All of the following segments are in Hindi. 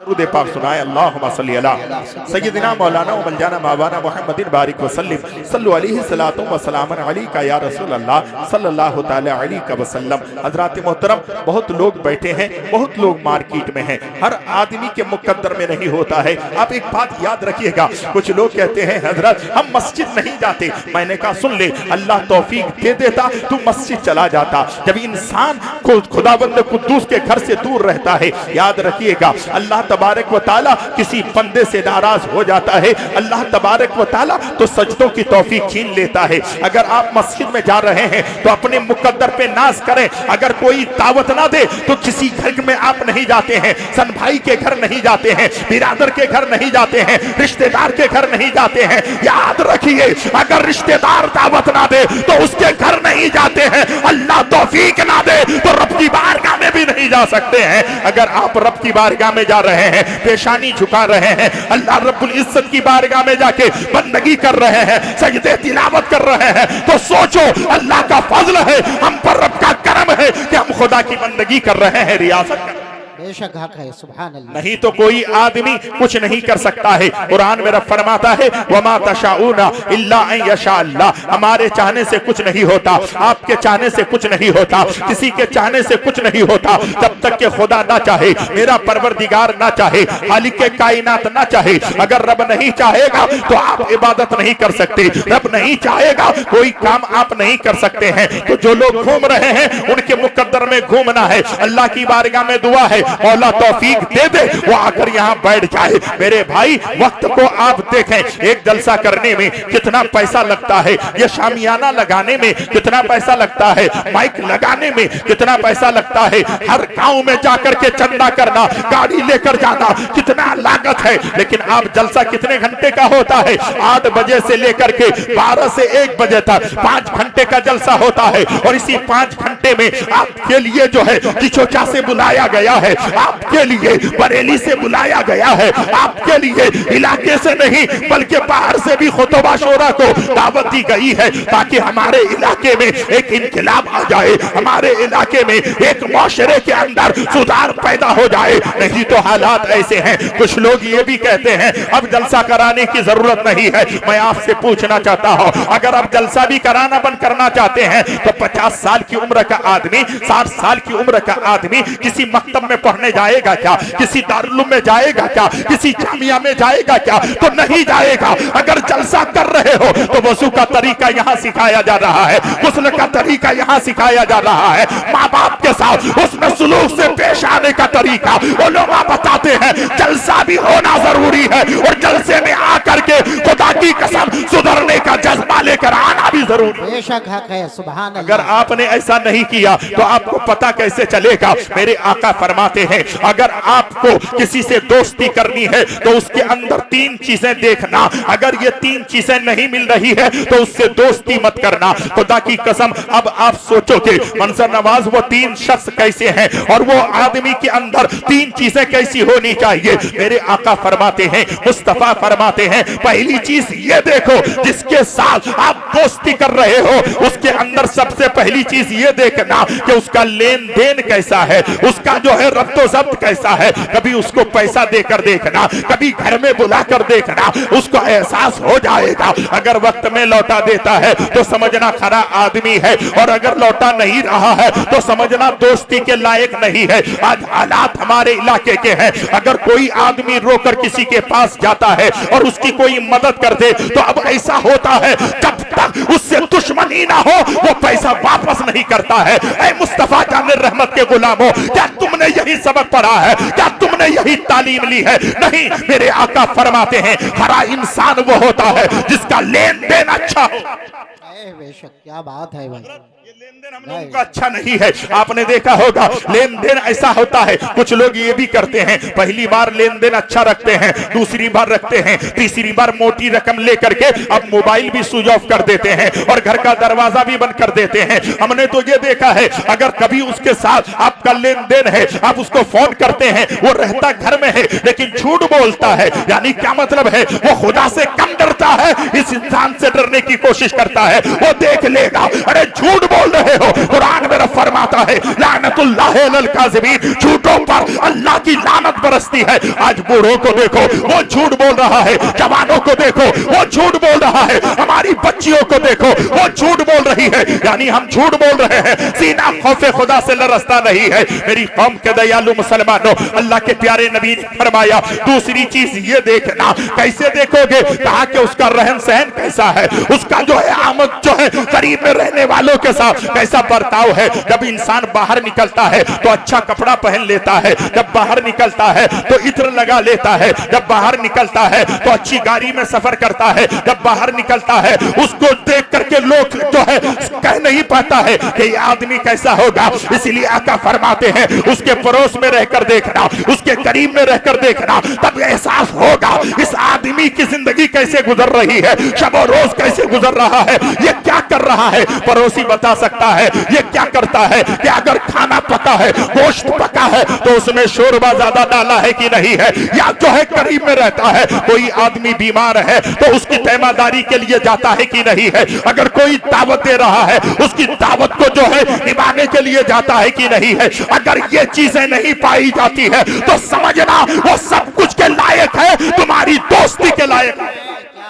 दरूद पाक सुनाए। अल्लाहुम्मा सल्ली अला सय्यदिना मौलाना व मौलाना मौलाना मुहम्मदिन बारिक वसल्लिम सल्लु अलैहि सलातो व सलामन अलैका या रसूल अल्लाह सल्लल्लाहु तआला अलैहि वसल्लम। हज़रात मोहतरम, बहुत लोग बैठे हैं, बहुत लोग मार्केट में हैं, हर आदमी के मुकद्दर में नहीं होता है। आप एक बात याद रखिएगा, कुछ लोग कहते हैं हजरत हम मस्जिद नहीं जाते। मैंने कहा सुन ले, अल्लाह तौफीक दे देता तू मस्जिद चला जाता। जब इंसान को खुदाबंद कुद्दूस के घर से दूर रहता है, याद रखिएगा अल्लाह तबारक व ताला किसी बंदे से नाराज हो जाता है, अल्लाह तबारक व ताला तो सजदों की तौफीक छीन लेता है। अगर आप मस्जिद में जा रहे हैं तो अपने मुकद्दर पे नाज करें। अगर कोई दावत ना दे तो किसी घर में आप नहीं जाते हैं, सन भाई के घर नहीं जाते हैं, बिरादर के घर नहीं जाते हैं, रिश्तेदार के घर नहीं जाते हैं। याद रखिए, अगर रिश्तेदार दावत ना दे तो उसके घर नहीं जाते हैं। अल्लाह तौफीक ना दे तो रब की बारगाह में भी नहीं जा सकते हैं। अगर आप रब की बारगाह में जा रहे हैं, पेशानी झुका रहे हैं, अल्लाह रब्बुल इज्जत की बारगाह में जाके बंदगी कर रहे हैं, सजदे तिलावत कर रहे हैं, तो सोचो अल्लाह का फजल है, हम पर रब का करम है कि हम खुदा की बंदगी कर रहे हैं, रियासत कर। बेशक हक है, सुभान अल्लाह। नहीं तो कोई आदमी कुछ नहीं कर सकता है। कुरान में रब फरमाता है वमा तशाऊना इल्ला अन यशा अल्लाह, हमारे चाहने से कुछ नहीं होता, आपके चाहने से कुछ नहीं होता, किसी के चाहने से कुछ नहीं होता। जब तक के खुदा ना चाहे, मेरा परवरदिगार ना चाहे, खालिक के कायनात ना चाहे, अगर रब नहीं चाहेगा तो आप इबादत नहीं कर सकते, रब नहीं चाहेगा कोई काम आप नहीं कर सकते हैं। तो जो लोग घूम रहे हैं उनके मुकद्दर में घूमना है। अल्लाह की बारगाह में दुआ है मौला तौफीक दे दे वो आकर यहाँ बैठ जाए। मेरे भाई, वक्त को आप देखें, एक जलसा करने में कितना पैसा लगता है, ये शामियाना लगाने में कितना पैसा लगता है, माइक लगाने में कितना पैसा लगता है, हर गांव में जाकर के चंदा करना, गाड़ी लेकर जाना, कितना लागत है। लेकिन आप जलसा कितने घंटे का होता है? 8 बजे से लेकर के 12 से 1 बजे तक 5 घंटे का जलसा होता है। और इसी 5 घंटे में आपके लिए जो है किचोचा से बुलाया गया है, आपके लिए बरेली से बुलाया गया है, आपके लिए इलाके से नहीं बल्कि बाहर से भी खुतबा शोरा को दावत दी गई है, ताकि हमारे इलाके में एक इनकलाब आ जाए, हमारे इलाके में एक मुआशरे के अंदर सुधार पैदा हो जाए। नहीं तो हालात ऐसे हैं, कुछ लोग ये भी कहते हैं अब जलसा कराने की जरूरत नहीं है। मैं आपसे पूछना चाहता हूँ, अगर आप जलसा भी कराना बंद करना चाहते हैं तो 50 साल की उम्र का आदमी, 60 साल की उम्र का आदमी किसी मकतब में पढ़ने जाएगा क्या? किसी दारुल में जाएगा क्या? किसी जामिया में जाएगा क्या? तो नहीं जाएगा। अगर जलसा कर रहे हो तो वजू का तरीका यहाँ सिखाया जा रहा है, गुस्ल का तरीका यहाँ सिखाया जा रहा है, माँ बाप के साथ उसमें सुलूक से पेश आने का तरीका वो लोग बताते हैं। जलसा भी होना जरूरी है और जलसे में आकर के खुदा की कसम सुधरने का जज्बा लेकर आना भी जरूरी। बेशक हक है, सुभान अल्लाह। अगर आपने ऐसा नहीं किया तो आपको पता कैसे चलेगा? मेरे आका फरमाते हैं अगर आपको किसी से दोस्ती करनी है तो उसके अंदर 3 चीजें देखना, अगर ये 3 चीजें नहीं मिल रही है तो उससे दोस्ती मत करना। खुदा की कसम, अब आप सोचोगे मंजर नवाज वो 3 शख्स कैसे हैं और वो आदमी के अंदर 3 चीजें कैसी होनी चाहिए? मेरे आका फरमाते हैं, मुस्तफा फरमाते हैं, पहली चीज ये देखो जिसके साथ आप दोस्ती कर रहे हो उसके अंदर सबसे पहली चीज ये देखना कि उसका लेन देन कैसा है, उसका जो है रब्तो जब्त कैसा है। कभी उसको पैसा देकर देखना, कभी घर में बुलाकर देखना, उसको एहसास हो जाएगा। अगर वक्त में लौटा देता है तो समझना खरा आदमी है, और अगर लौटा नहीं रहा है तो समझना दोस्ती के लायक नहीं है। आज हालात हमारे इलाके के हैं, अगर कोई आदमी रोकर किसी के पास जाता है और उसकी कोई मदद कर दे तो अब ऐसा होता है जब तक उससे दुश्मनी ना हो वो पैसा वापस नहीं करता है। ऐ मुस्तफा जाने रहमत के गुलामों, क्या तुमने यही सबक पढ़ा है? क्या तुमने यही तालीम ली है? नहीं, मेरे आका फरमाते हैं खरा इंसान वो होता है जिसका लेन देन अच्छा हो। बेशक, क्या बात है भाई। ये लेन देन हम लोगों का अच्छा नहीं है। आपने देखा होगा लेन देन ऐसा होता है, कुछ लोग ये भी करते हैं, पहली बार लेन देन अच्छा रखते हैं, दूसरी बार रखते हैं, तीसरी बार मोटी रकम लेकर के अब मोबाइल भी स्विच ऑफ कर देते हैं और घर का दरवाजा भी बंद कर देते हैं। हमने तो ये देखा है, अगर कभी उसके साथ आपका लेन देन है, आप उसको फोन करते हैं, वो रहता घर में है लेकिन झूठ बोलता है, यानी क्या मतलब है? वो खुदा से कम डरता है, इस इंसान से डरने की कोशिश करता है। वो देख लेगा, अरे झूठ बोल रहे हो। कुरान में फरमा फरमाता है लानतुल्लाह अलल काज़िबीन, झूठों पर अल्लाह की लानत बरसती है। आज बूढ़ों को देखो वो झूठ बोल रहा है, जवानों को देखो वो झूठ बोल रहा है, हमारी बच्चियों को देखो वो झूठ बोल रही है, यानी हम झूठ बोल रहे हैं, सीना खौफे खुदा से लरसता नहीं है। मेरी कौम के दयालु मुसलमानों, अल्लाह के प्यारे नबी ने फरमाया दूसरी चीज ये देखना। कैसे देखोगे? कहा कि उसका रहन सहन कैसा है, उसका जो है आमद जो है करीब में रहने वालों के साथ कैसा बर्ताव है। जब इंसान बाहर निकलता है तो अच्छा कपड़ा पहन लेता है, जब बाहर निकलता है तो इत्र लगा लेता है, जब बाहर निकलता है तो अच्छी गाड़ी में सफर करता है, जब बाहर निकलता है उसको देख करके लोग जो है कह नहीं पाता है कि ये आदमी कैसा होगा। इसलिए आका फरमाते हैं उसके पड़ोस में रहकर देखना, उसके करीब में रहकर देखना, तब एहसास होगा इस आदमी की जिंदगी कैसे गुजर रही है, शब रोज कैसे गुजर रहा है, ये क्या कर रहा है। पड़ोसी बता सकता है ये क्या करता है कि अगर खाना पका है, गोश्त पका है तो उसमें शोरबा ज्यादा डाला है कि नहीं है, या जो है करीब में रहता है कोई आदमी बीमार है तो उसकी तैमादारी के लिए जाता है कि नहीं है, अगर कोई दावत दे रहा है उसकी दावत को जो है निभाने के लिए जाता है कि नहीं है। अगर ये चीजें नहीं पाई जाती है तो समझना वो सब कुछ के लायक है, तुम्हारी दोस्ती के लायक है।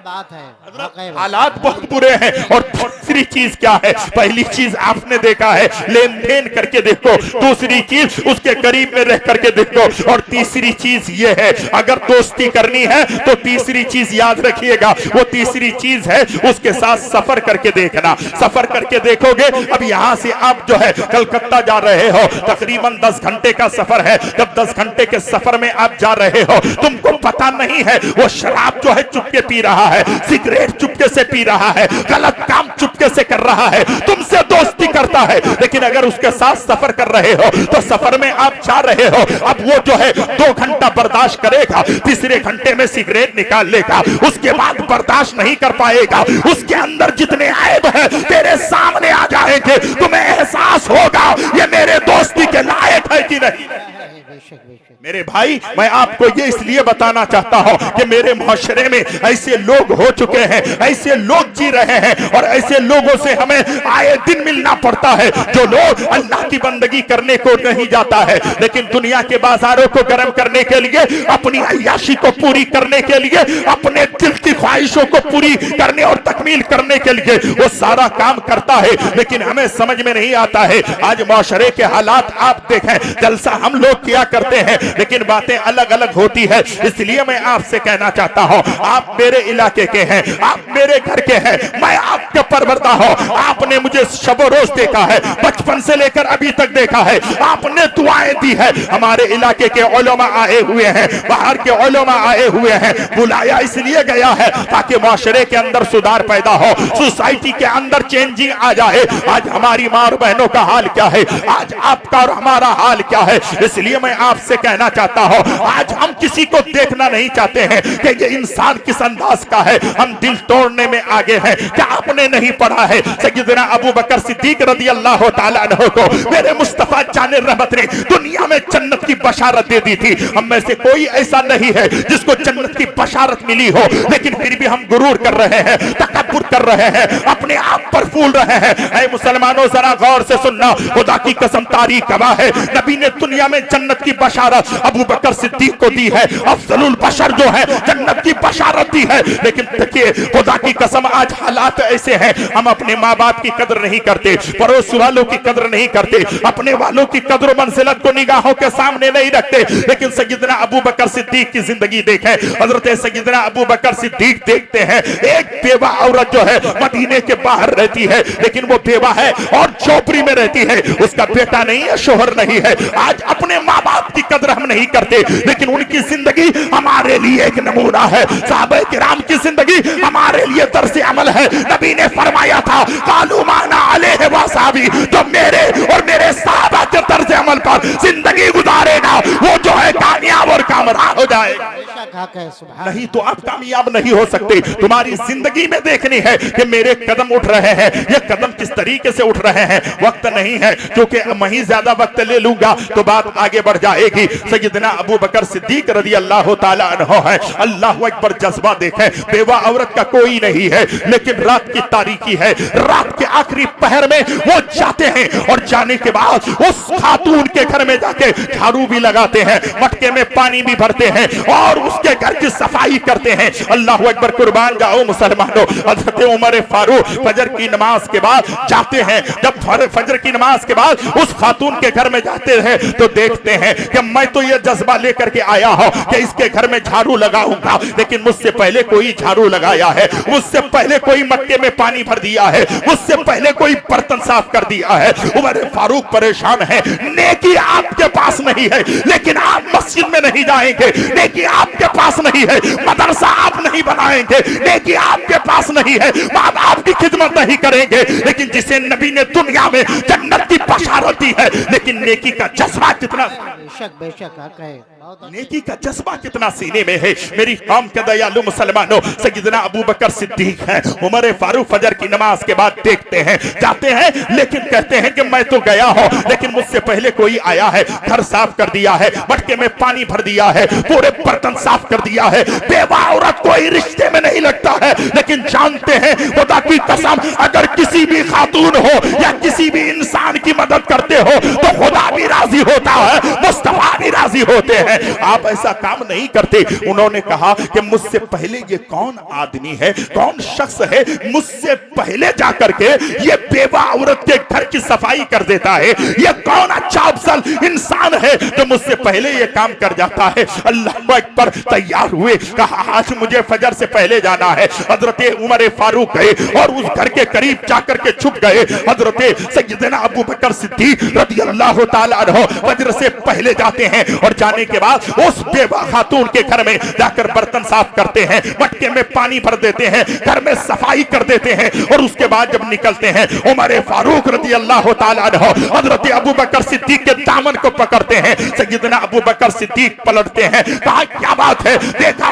बात है, हालात बहुत बुरे हैं। और दूसरी चीज क्या है? पहली चीज आपने देखा है लेन देन करके देखो, दूसरी चीज उसके करीब में रह करके देखो, और तीसरी चीज ये है अगर दोस्ती करनी है तो तीसरी चीज याद रखिएगा, वो तीसरी चीज है उसके साथ सफर करके देखना। सफर करके देखोगे, अब यहाँ से आप जो है कलकत्ता जा रहे हो, तकरीबन 10 घंटे का सफर है। जब 10 घंटे के सफर में आप जा रहे हो, तुमको पता नहीं है वो शराब जो है चुपके पी रहा है, सिगरेट चुपके से पी रहा है, गलत काम चुपके से कर रहा है, तुमसे दोस्ती करता है। लेकिन अगर उसके साथ सफर कर रहे हो तो सफर में आप जा रहे हो, अब वो जो है 2 घंटा बर्दाश्त करेगा, तीसरे घंटे में सिगरेट निकाल लेगा, उसके बाद बर्दाश्त नहीं कर पाएगा, उसके अंदर जितने ऐब है तेरे सामने आ जाएंगे, तुम्हें एहसास होगा ये मेरे दोस्ती के लायक है कि नहीं। मेरे भाई, मैं आपको ये इसलिए बताना चाहता हूं कि मेरे मुआशरे में ऐसे लोग हो चुके हैं, ऐसे लोग जी रहे हैं, और ऐसे लोगों से हमें आए दिन मिलना पड़ता है जो लोग अल्लाह की बंदगी करने को नहीं जाता है, लेकिन दुनिया के बाजारों को गर्म करने के लिए, अपनी अय्याशी को पूरी करने के लिए, अपने दिल की ख्वाहिशों को पूरी करने और तकमील करने के लिए वो सारा काम करता है, लेकिन हमें समझ में नहीं आता है। आज मुआशरे के हालात आप देखें, जलसा हम लोग किया करते हैं लेकिन बातें अलग अलग होती है। इसलिए मैं आपसे कहना चाहता हूं, आप मेरे इलाके के हैं, आप मेरे घर के हैं, मैं आपके परवरदा हूं। आपने मुझे शब रोज देखा है, बचपन से लेकर अभी तक देखा है, आपने दुआएं दी है। हमारे इलाके के उलमा आए हुए हैं, बाहर के उलमा आए हुए हैं, बुलाया इसलिए गया है ताकि मुआशरे के अंदर सुधार पैदा हो, सोसाइटी के अंदर चेंजिंग आ जाए। आज हमारी मां और बहनों का हाल क्या है, आज आपका और हमारा हाल क्या है। इसलिए मैं आपसे कहना चाहता हूं, आज हम किसी को देखना नहीं चाहते हैं कि ये इंसान किस अंदाज का है, हम दिल तोड़ने में आगे हैं। क्या आपने नहीं पढ़ा है सैयदना अबू बकर सिद्दीक रज़ी अल्लाह तआला अन्हु को मेरे मुस्तफा जान रहमत ने दुनिया में जन्नत की बशारत दे दी थी। हम में से कोई ऐसा नहीं है जिसको जन्नत की बशारत मिली हो, लेकिन फिर भी हम गुरूर कर रहे हैं, तकब्बुर कर रहे हैं, अपने आप पर फूल रहे हैं। ऐ मुसलमानों, जरा गौर से सुनना, खुदा की कसम तारीख गवाह है, नबी ने दुनिया में जन्नत की बशारत अबू बकर सिद्दीक को दी है, अफजलुल बशर जो है जन्नत की बशारत दी है। लेकिन देखिए खुदा की कसम, आज हालात ऐसे हैं, हम अपने माँ बाप की कदर नहीं करते, पड़ोस वालों की कदर नहीं करते, अपने वालों की कदर मंजिलत को निगाहों के सामने नहीं रखते। लेकिन सैयदना अबू बकर सिद्दीक की जिंदगी देखें, हजरत सैयदना अबू बकर सिद्दीक देखते हैं, एक बेवा औरत जो है मदीने के बाहर रहती है, लेकिन वो बेवा है और झोपड़ी में रहती है, उसका बेटा नहीं है, शोहर नहीं है। आज अपने माँ बाप की कदर हम नहीं करते, लेकिन उनकी जिंदगी हमारे लिए एक नमूना है। साहबे किराम की जिंदगी हमारे लिए दर्से अमल है। नबी ने फरमाया था, कालू माना अलैहि वसाबी, जो मेरे और मेरे साहबा के दर्से अमल पर जिंदगी गुजारेगा वो जो है कामयाब और कामराब हो जाएगा। हक है, सुभान नहीं तो आप कामयाब नहीं हो सकते। तुम्हारी जिंदगी में देखनी है कि मेरे कदम उठ रहे हैं, ये कदम किस तरीके से उठ रहे हैं। वक्त नहीं है, क्योंकि वहीं ज्यादा वक्त ले लूंगा तो बात आगे बढ़ जाएगी। सैयदना अबू बकर सिद्दीक रज़ी अल्लाह ताला अन्हु है, अल्लाह अकबर जज्बा देखें। बेवा औरत का कोई नहीं है, लेकिन रात की तारीकी है, रात के आखिरी पहर में वो जाते हैं और जाने के बाद उस खातून के घर में जाके झाड़ू भी लगाते हैं, मटके में पानी भी भरते हैं और उसके घर की सफाई करते हैं। अल्लाह अकबर, कुर्बान जाओ मुसलमानों। हज़रत उमर फारूक फजर की नमाज के बाद जाते हैं, जब फजर की नमाज के बाद उस खातून के घर में जाते हैं तो देखते हैं कि मैं तो ये जज्बा लेकर के आया हूं कि इसके घर में झाड़ू लगाऊंगा, लेकिन मुझसे पहले कोई झाड़ू लगाया है, मुझसे पहले कोई मटके में पानी भर दिया है, मुझसे पहले कोई बर्तन साफ कर दिया है। उमर फारूक परेशान है। नेकी आपके पास नहीं है, लेकिन आप मस्जिद में नहीं जाएंगे, नेकी आपके पास नहीं है, मदरसा आप नहीं बनाएंगे, नेकी आपके पास नहीं है, माँ बाप की खिदमत नहीं करेंगे, लेकिन जिसे नबी ने दुनिया में जन्नत की बशारत दी है, लेकिन नेकी का जज्बा कितना, बेशक बेशक हक है, नेकी का जज्बा कितना सीने में है। मेरी कौम के दयालु मुसलमानों, सैयदना अबू बकर सिद्दीक हैं, उमर फारूक फजर की नमाज के बाद देखते हैं, जाते हैं, लेकिन कहते हैं कि मैं तो गया हूं, लेकिन मुझसे पहले कोई आया है, घर साफ कर दिया है, मटके में पानी भर दिया है, पूरे बर्तन साफ कर दिया है। बेवा औरत कोई रिश्ते में नहीं लगता है, लेकिन जानते हैं खुदा की कसम, अगर किसी भी खातून हो या किसी भी इंसान की मदद करते हो तो खुदा भी राजी होता है, मुस्तफा भी राजी होते हैं। आप ऐसा काम नहीं करते। उन्होंने कहा कि मुझसे पहले ये कौन आदमी है, कौन शख्स है, मुझसे पहले जाकर के ये बेवा औरत के घर की सफाई कर देता है, ये कौन अच्छा अफसल इंसान है जो मुझसे पहले ये काम कर जाता है। अल्लाह अकबर, तैयार हुए, कहा आज मुझे फजर से पहले जाना है। हजरत उमर फारूक गए और उस घर के करीब जाकर के छुप गए। हजरत सैयदना अबू बकर सिद्दीक रज़ी अल्लाह ताला अन्हु फजर से पहले जाते हैं और जाने के बाद उस बेवा खातून के घर में जाकर बर्तन साफ करते हैं, मटके में पानी भर देते हैं, घर में सफाई कर देते हैं और उसके बाद जब निकलते हैं उमर फारूक रज़ी अल्लाह ताला अन्हु हजरत अबू बकर सिद्दीक के दामन को पकड़ते हैं। सैयदना अबू बकर सिद्दीक पलटते हैं, कहा क्या बात है, देखा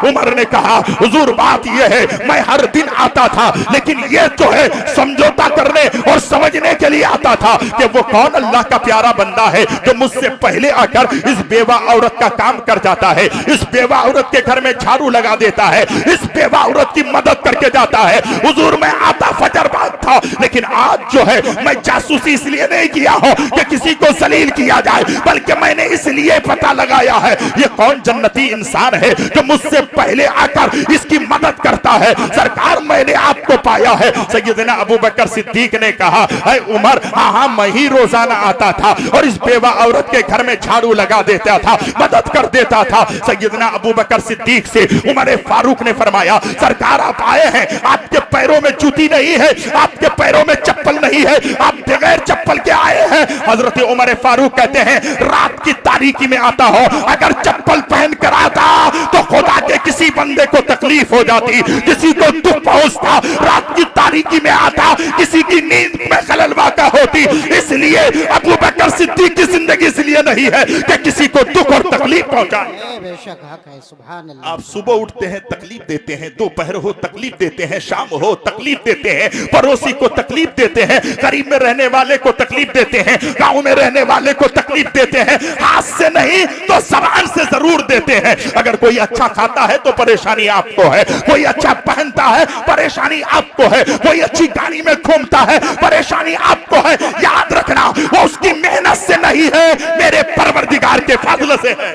उमर ने कहा हुजूर बात यह है, मैं हर दिन आता था, लेकिन ये जो है समझौता करने और समझने के लिए आता था कि वो कौन अल्लाह का प्यारा बंदा है जो मुझसे पहले आकर इस बेवा औरत का काम कर जाता है, इस बेवा औरत के घर में झाड़ू लगा देता है, इस बेवा औरत की मदद करके जाता है। हुजूर मैं आता फजर बाद था, लेकिन आज जो है मैं जासूसी इसलिए नहीं किया हो कि किसी को जलील किया जाए, बल्कि मैंने इसलिए पता लगाया है ये कौन जन्नती इंसान है जो मुझसे पहले आकर इसकी मदद करता है। सरकार मैंने आपको पाया है। सैयदना अबू बकर सिद्दीक ने कहा है उमर, हाँ मैं ही रोजाना आता था और इस बेवा औरत के घर में झाड़ू लगा देता था, मदद कर देता था। सैयदना अबू बकर सिद्दीक से उमर फारूक ने फरमाया, सरकार आप आए हैं, आपके पैरों में जूती नहीं है, आपके पैरों में चप्पल नहीं है, आप बगैर चप्पल के आए हैं। हजरत उमर फारूक कहते हैं रात की तारीकी में आता हो, अगर चप्पल पहन कर आता तो खुदा के किसी बंदे को तकलीफ हो जाती, किसी को दुख पहुंचता। रात की तारीकी में आता, किसी की नींद में खलल वाक़ा होती। इसलिए अबू बकर सिद्दीक की जिंदगी इसलिए नहीं है कि किसी को दुख और तकलीफ पहुंचाए। बेशक हक है, सुभान अल्लाह। आप सुबह उठते हैं तकलीफ देते हैं, दोपहर हो तकलीफ देते हैं, शाम हो तकलीफ देते हैं, पड़ोसी को तकलीफ देते हैं, करीब में रहने वाले को तकलीफ देते हैं, गांव में रहने वाले को तकलीफ देते हैं। हाथ से नहीं तो जबान से जरूर देते हैं। अगर कोई अच्छा खाता है तो परेशानी आपको है, कोई अच्छा पहनता है परेशानी आपको है, कोई अच्छी गाड़ी में घूमता है परेशानी आपको है। याद रखना वो उसकी मेहनत से नहीं है, मेरे परवरदिगार के फजल से है।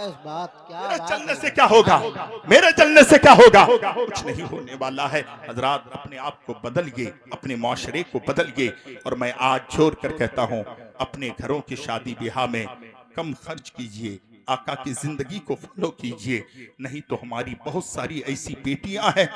मेरे चलने से क्या होगा, मेरे चलने से क्या होगा, कुछ नहीं होने वाला है। हजरात अपने आप को बदलिए, अपने माशरे को बदलिए। और मैं आज जोर कर कहता हूँ अपने घरों की शादी ब्याह में कम खर्च कीजिए, आका की जिंदगी को फॉलो कीजिए, नहीं तो हमारी बहुत सारी ऐसी बेटियां हैं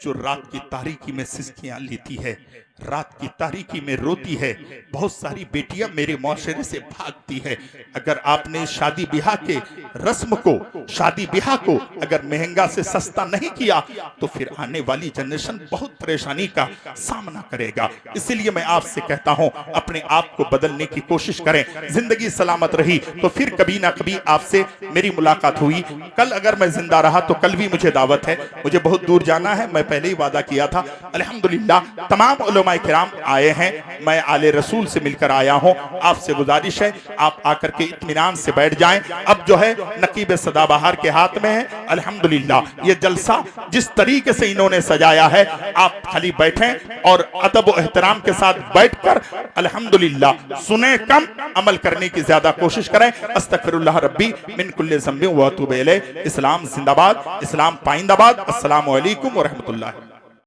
जो रात की तारीकी में सिस्कियां लेती है, रात की तारीकी में रोती है, बहुत सारी बेटियां मेरे मुआशरे से भागती है। अगर आपने शादी ब्याह के रस्म को, शादी ब्याह को अगर महंगा से सस्ता नहीं किया तो फिर आने वाली जनरेशन बहुत परेशानी का सामना करेगा। इसलिए मैं आपसे कहता हूं, अपने आप को बदलने की कोशिश करें। जिंदगी सलामत रही तो फिर कभी ना कभी आपसे मेरी मुलाकात हुई। कल अगर मैं जिंदा रहा तो कल भी मुझे दावत है, मुझे बहुत दूर जाना है, मैं पहले ही वादा किया था। अल्हम्दुलिल्लाह तमाम उलमाए किराम आए हैं, मैं आले रसूल से मिलकर आया हूं। आपसे गुजारिश है आप आकर के इत्मीनान से बैठ जाएं। अब जो है नकीब सदाबहार के हाथ में है। अल्हम्दुलिल्लाह ये जलसा जिस तरीके से इन्होंने सजाया है, आप खाली बैठें और अदब और एहतराम के साथ बैठकर अल्हम्दुलिल्लाह सुने कम, अमल करने की ज्यादा कोशिश करें। अस्तगफिरुल्लाह रब्बी मिन कुल्लि ज़ंबिन व अतूबु इलैह। इस्लाम जिंदाबाद, इस्लाम पाइंदाबाद। अस्सलामु अलैकुम व रहमतुल्लाह।